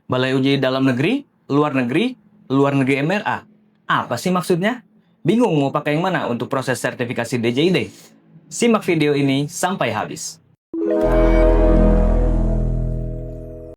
Balai Uji Dalam Negeri, luar negeri MRA. Apa sih maksudnya? Bingung mau pakai yang mana untuk proses sertifikasi DJID? Simak video ini sampai habis.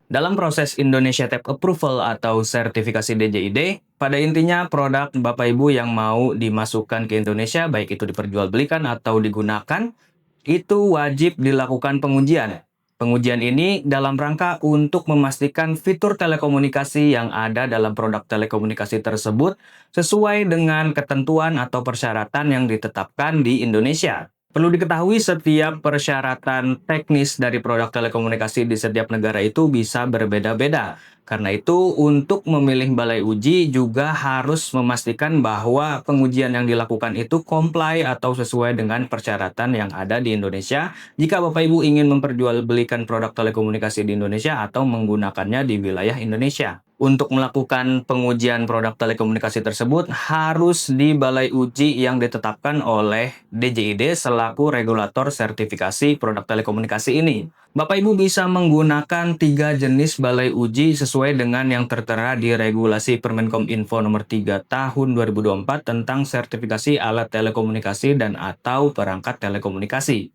Dalam proses Indonesia Type Approval atau sertifikasi DJID, pada intinya produk Bapak Ibu yang mau dimasukkan ke Indonesia, baik itu diperjualbelikan atau digunakan, itu wajib dilakukan pengujian. Pengujian ini dalam rangka untuk memastikan fitur telekomunikasi yang ada dalam produk telekomunikasi tersebut sesuai dengan ketentuan atau persyaratan yang ditetapkan di Indonesia. Perlu diketahui setiap persyaratan teknis dari produk telekomunikasi di setiap negara itu bisa berbeda-beda. Karena itu, untuk memilih balai uji juga harus memastikan bahwa pengujian yang dilakukan itu comply atau sesuai dengan persyaratan yang ada di Indonesia jika Bapak Ibu ingin memperjualbelikan produk telekomunikasi di Indonesia atau menggunakannya di wilayah Indonesia. Untuk melakukan pengujian produk telekomunikasi tersebut harus di balai uji yang ditetapkan oleh DJID selaku regulator sertifikasi produk telekomunikasi ini. Bapak Ibu bisa menggunakan 3 jenis balai uji sesuai dengan yang tertera di Regulasi Permenkominfo Nomor 3 Tahun 2024 tentang sertifikasi alat telekomunikasi dan atau perangkat telekomunikasi.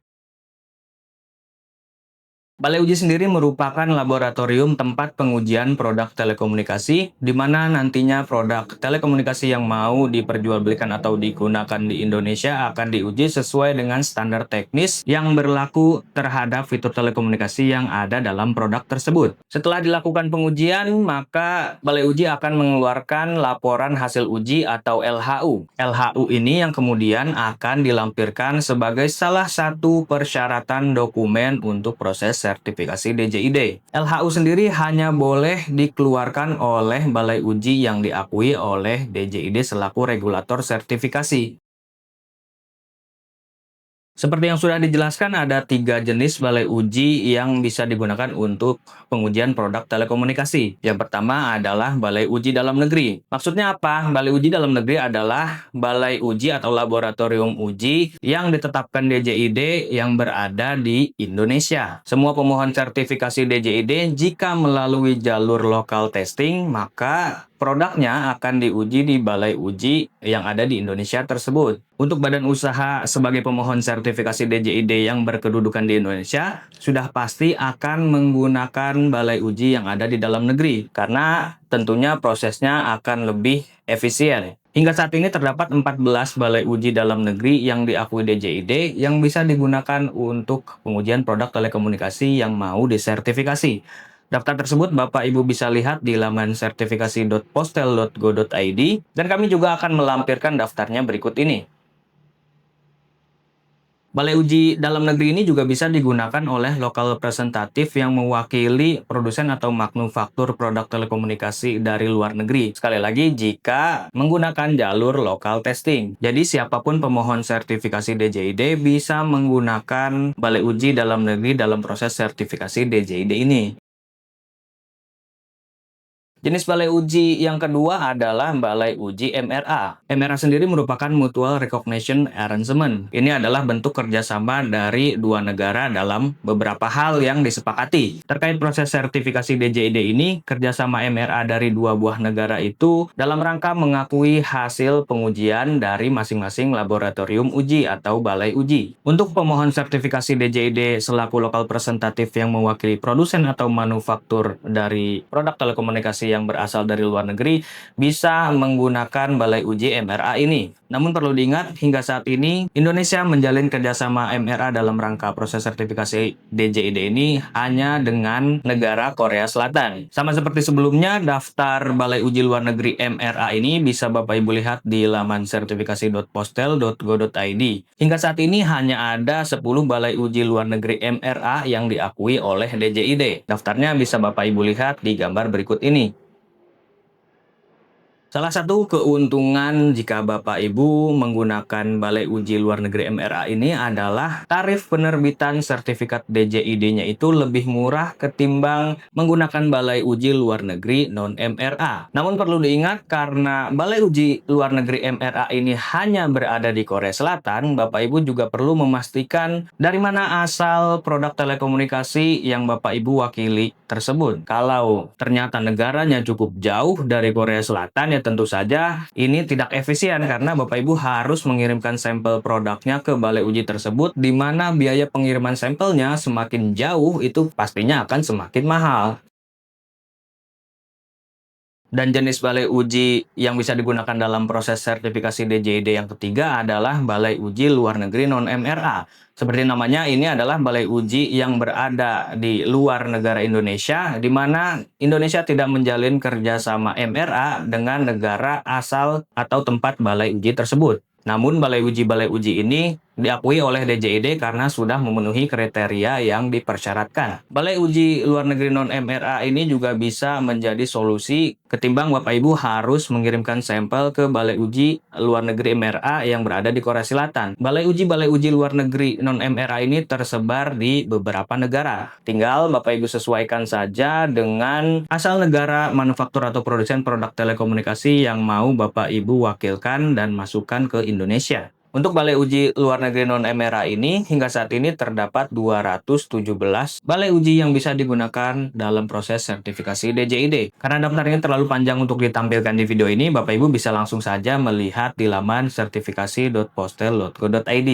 Balai uji sendiri merupakan laboratorium tempat pengujian produk telekomunikasi, di mana nantinya produk telekomunikasi yang mau diperjualbelikan atau digunakan di Indonesia akan diuji sesuai dengan standar teknis yang berlaku terhadap fitur telekomunikasi yang ada dalam produk tersebut. Setelah dilakukan pengujian, maka Balai Uji akan mengeluarkan laporan hasil uji atau LHU. LHU ini yang kemudian akan dilampirkan sebagai salah satu persyaratan dokumen untuk proses sertifikasi DJID. LHU sendiri hanya boleh dikeluarkan oleh Balai Uji yang diakui oleh DJID selaku regulator sertifikasi. Seperti yang sudah dijelaskan, ada 3 jenis balai uji yang bisa digunakan untuk pengujian produk telekomunikasi. Yang pertama adalah balai uji dalam negeri. Maksudnya apa? Balai uji dalam negeri adalah balai uji atau laboratorium uji yang ditetapkan DJID yang berada di Indonesia. Semua pemohon sertifikasi DJID jika melalui jalur local testing, maka produknya akan diuji di balai uji yang ada di Indonesia tersebut. Untuk badan usaha sebagai pemohon sertifikasi DJID yang berkedudukan di Indonesia, sudah pasti akan menggunakan balai uji yang ada di dalam negeri, karena tentunya prosesnya akan lebih efisien. Hingga saat ini terdapat 14 balai uji dalam negeri yang diakui DJID yang bisa digunakan untuk pengujian produk telekomunikasi yang mau disertifikasi. Daftar tersebut Bapak Ibu bisa lihat di laman sertifikasi.postel.go.id dan kami juga akan melampirkan daftarnya berikut ini. Balai uji dalam negeri ini juga bisa digunakan oleh lokal representatif yang mewakili produsen atau manufaktur produk telekomunikasi dari luar negeri. Sekali lagi, jika menggunakan jalur lokal testing. Jadi, siapapun pemohon sertifikasi DJID bisa menggunakan balai uji dalam negeri dalam proses sertifikasi DJID ini. Jenis balai uji yang kedua adalah balai uji MRA. MRA sendiri merupakan Mutual Recognition Arrangement. Ini adalah bentuk kerjasama dari dua negara dalam beberapa hal yang disepakati. Terkait proses sertifikasi DJID ini, kerjasama MRA dari dua buah negara itu dalam rangka mengakui hasil pengujian dari masing-masing laboratorium uji atau balai uji. Untuk pemohon sertifikasi DJID selaku lokal representatif yang mewakili produsen atau manufaktur dari produk telekomunikasi yang berasal dari luar negeri bisa menggunakan balai uji MRA ini. Namun perlu diingat, hingga saat ini Indonesia menjalin kerjasama MRA dalam rangka proses sertifikasi DJID ini hanya dengan negara Korea Selatan. Sama seperti sebelumnya, daftar balai uji luar negeri MRA ini bisa Bapak Ibu lihat di laman sertifikasi.postel.go.id. Hingga saat ini hanya ada 10 balai uji luar negeri MRA yang diakui oleh DJID. Daftarnya bisa Bapak Ibu lihat di gambar berikut ini. Salah satu keuntungan jika Bapak Ibu menggunakan Balai Uji Luar Negeri MRA ini adalah tarif penerbitan sertifikat DJID-nya itu lebih murah ketimbang menggunakan Balai Uji Luar Negeri non-MRA. Namun perlu diingat karena Balai Uji Luar Negeri MRA ini hanya berada di Korea Selatan, Bapak Ibu juga perlu memastikan dari mana asal produk telekomunikasi yang Bapak Ibu wakili tersebut. Kalau ternyata negaranya cukup jauh dari Korea Selatan, ya tentu saja ini tidak efisien karena Bapak Ibu harus mengirimkan sampel produknya ke balai uji tersebut, di mana biaya pengiriman sampelnya semakin jauh itu pastinya akan semakin mahal. Dan jenis balai uji yang bisa digunakan dalam proses sertifikasi DJID yang ketiga adalah Balai Uji Luar Negeri Non-MRA. Seperti namanya, ini adalah balai uji yang berada di luar negara Indonesia, di mana Indonesia tidak menjalin kerjasama MRA dengan negara asal atau tempat balai uji tersebut. Namun balai uji ini diakui oleh DJID karena sudah memenuhi kriteria yang dipersyaratkan. Balai uji luar negeri non-MRA ini juga bisa menjadi solusi ketimbang Bapak Ibu harus mengirimkan sampel ke balai uji luar negeri MRA yang berada di Korea Selatan. Balai uji luar negeri non-MRA ini tersebar di beberapa negara. Tinggal Bapak Ibu sesuaikan saja dengan asal negara manufaktur atau produsen produk telekomunikasi yang mau Bapak Ibu wakilkan dan masukkan ke Indonesia. Untuk balai uji luar negeri non-MRA ini, hingga saat ini terdapat 217 balai uji yang bisa digunakan dalam proses sertifikasi DJID. Karena daftarnya terlalu panjang untuk ditampilkan di video ini, Bapak Ibu bisa langsung saja melihat di laman sertifikasi.postel.go.id.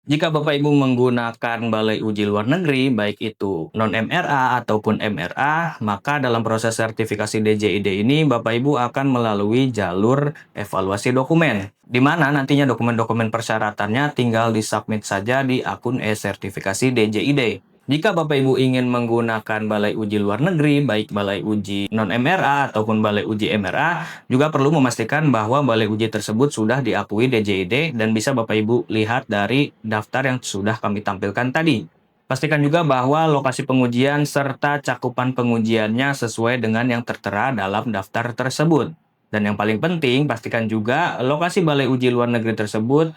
Jika Bapak Ibu menggunakan balai uji luar negeri, baik itu non-MRA ataupun MRA, maka dalam proses sertifikasi DJID ini Bapak Ibu akan melalui jalur evaluasi dokumen, di mana nantinya dokumen-dokumen persyaratannya tinggal disubmit saja di akun e-sertifikasi DJID. Jika Bapak Ibu ingin menggunakan balai uji luar negeri, baik balai uji non-MRA ataupun balai uji MRA, juga perlu memastikan bahwa balai uji tersebut sudah diakui DJID dan bisa Bapak Ibu lihat dari daftar yang sudah kami tampilkan tadi. Pastikan juga bahwa lokasi pengujian serta cakupan pengujiannya sesuai dengan yang tertera dalam daftar tersebut. Dan yang paling penting, pastikan juga lokasi balai uji luar negeri tersebut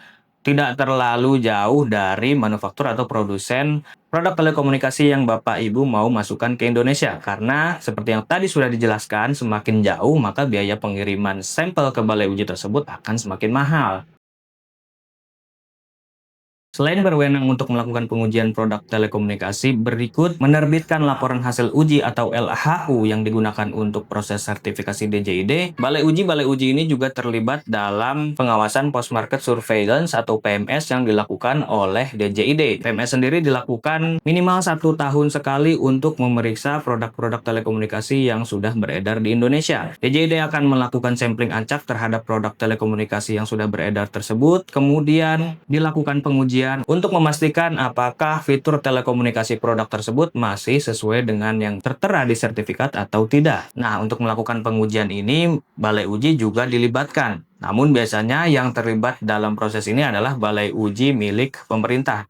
tidak terlalu jauh dari manufaktur atau produsen produk telekomunikasi yang Bapak Ibu mau masukkan ke Indonesia. Karena seperti yang tadi sudah dijelaskan, semakin jauh maka biaya pengiriman sampel ke balai uji tersebut akan semakin mahal. Selain berwenang untuk melakukan pengujian produk telekomunikasi, berikut menerbitkan laporan hasil uji atau LHU yang digunakan untuk proses sertifikasi DJID. Balai uji ini juga terlibat dalam pengawasan post-market surveillance atau PMS yang dilakukan oleh DJID. PMS sendiri dilakukan minimal 1 tahun sekali untuk memeriksa produk-produk telekomunikasi yang sudah beredar di Indonesia. DJID akan melakukan sampling acak terhadap produk telekomunikasi yang sudah beredar tersebut, kemudian dilakukan pengujian untuk memastikan apakah fitur telekomunikasi produk tersebut masih sesuai dengan yang tertera di sertifikat atau tidak. Nah, untuk melakukan pengujian ini, balai uji juga dilibatkan. Namun biasanya yang terlibat dalam proses ini adalah balai uji milik pemerintah.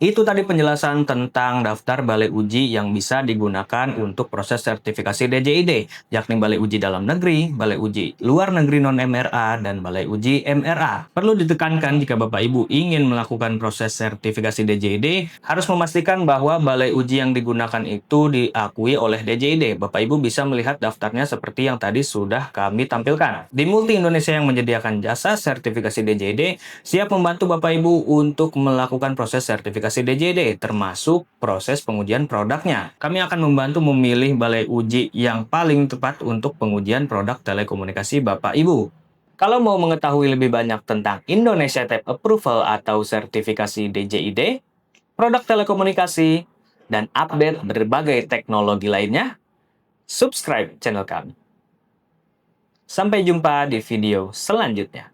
Itu tadi penjelasan tentang daftar balai uji yang bisa digunakan untuk proses sertifikasi DJID, yakni balai uji dalam negeri, balai uji luar negeri non-MRA, dan balai uji MRA. Perlu ditekankan jika Bapak Ibu ingin melakukan proses sertifikasi DJID, harus memastikan bahwa balai uji yang digunakan itu diakui oleh DJID. Bapak Ibu bisa melihat daftarnya seperti yang tadi sudah kami tampilkan. Di Multi Indonesia yang menyediakan jasa sertifikasi DJID, siap membantu Bapak Ibu untuk melakukan proses sertifikasi DJID, termasuk proses pengujian produknya. Kami akan membantu memilih balai uji yang paling tepat untuk pengujian produk telekomunikasi Bapak Ibu. Kalau mau mengetahui lebih banyak tentang Indonesia Type Approval atau sertifikasi DJID, produk telekomunikasi, dan update berbagai teknologi lainnya, subscribe channel kami. Sampai jumpa di video selanjutnya.